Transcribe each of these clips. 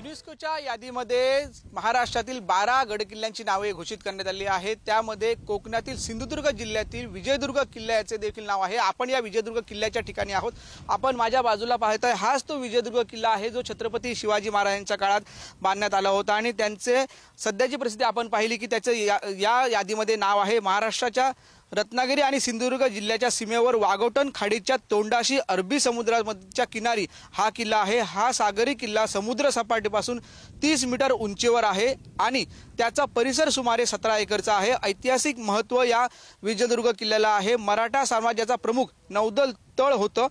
युनेस्कोच्या यादीमध्ये महाराष्ट्रातील 12 गडकिल्ल्यांची नावे घोषित करण्यात आली आहेत। त्यामध्ये कोकणातील सिंधुदुर्ग जिल्ह्यातील विजयदुर्ग किल्ल्याचे देखील नाव आहे। आपण या विजयदुर्ग किल्ल्याच्या ठिकाणी आहोत। आपण माझ्या बाजूला पाहताय हाच तो विजयदुर्ग किल्ला आहे जो छत्रपती शिवाजी महाराजांच्या काळात बांधण्यात आला होता आणि त्यांचे सध्याची परिस्थिती आपण पाहिली की त्याचे या यादीमध्ये नाव आहे महाराष्ट्राच्या रत्नागिरी आणि सिंधुदुर्ग जिल्ह्याच्या सीमेवर वाघोटन खाडीच्या तोंडाशी अरबी समुद्राच्या किनारी हा किल्ला आहे। हा सागरी किल्ला समुद्र सपाटीपासून 30 मीटर उंचीवर आहे आणि त्याचा परिसर सुमारे 17 एकरचा आहे। ऐतिहासिक महत्त्व या विजयदुर्ग किल्ल्याला आहे। मराठा साम्राज्याचा प्रमुख नौदल तळ होतं।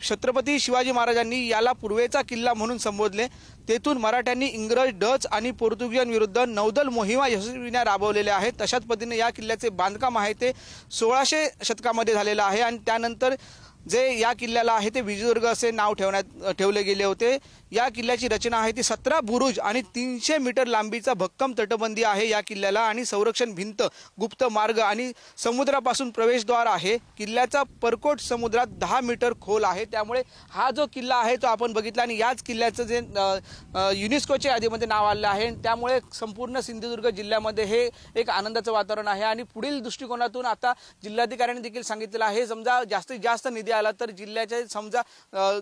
छत्रपती शिवाजी महाराजांनी याला पूर्वेचा किल्ला म्हणून संबोधले। तेथून मराठ्यांनी इंग्रज, डच आणि पोर्तुगीजांविरुद्ध नौदल मोहिमा यशस्वीने राबवलेल्या आहेत। तशाच पद्धतीने या किल्ल्याचे बांधकाम आहे ते 1600 शतकामध्ये झालेलं आहे आणि त्यानंतर जे या किल्ल्याला आहे ते विजयदुर्ग असे नाव ठेवले गेले होते। या किल्ल्याची रचना आहे ती 17 बुरुज आणि 300 मीटर लांबीचा भक्कम तटबंदी आहे या किल्ल्याला आणि संरक्षण भिंत, गुप्त मार्ग आणि समुद्रापासून प्रवेशद्वार आहे। किल्ल्याचा परकोट समुद्रात 10 मीटर खोल आहे। त्यामुळे हा जो किल्ला आहे तो आपण बघितला आणि याच किल्ल्याचं जे युनेस्कोच्या यादीमध्ये नाव आलेलं आहे। त्यामुळे संपूर्ण सिंधुदुर्ग जिल्ह्यामध्ये हे एक आनंदाचं वातावरण आहे आणि पुढील दृष्टिकोनातून आता जिल्हाधिकाऱ्यांनी देखील सांगितलेलं आहे समजा जास्तीत जास्त निधी आला तर जिल्ह्याच्या समजा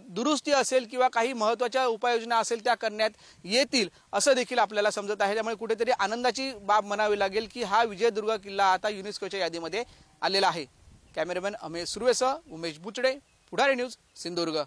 दुरुस्ती असेल किंवा काही महत्त्वाच्या उपाययोजना असेल त्या करण्यात येतील असं देखील आपल्याला समजत आहे। त्यामुळे कुठेतरी आनंदाची बाब म्हणावी लागेल की हा विजयदुर्ग किल्ला आता युनेस्कोच्या यादीमध्ये आलेला आहे। कॅमेरामॅन अमेश सुर्वेसह उमेश बुचडे, पुढारी न्यूज, सिंधुदुर्ग।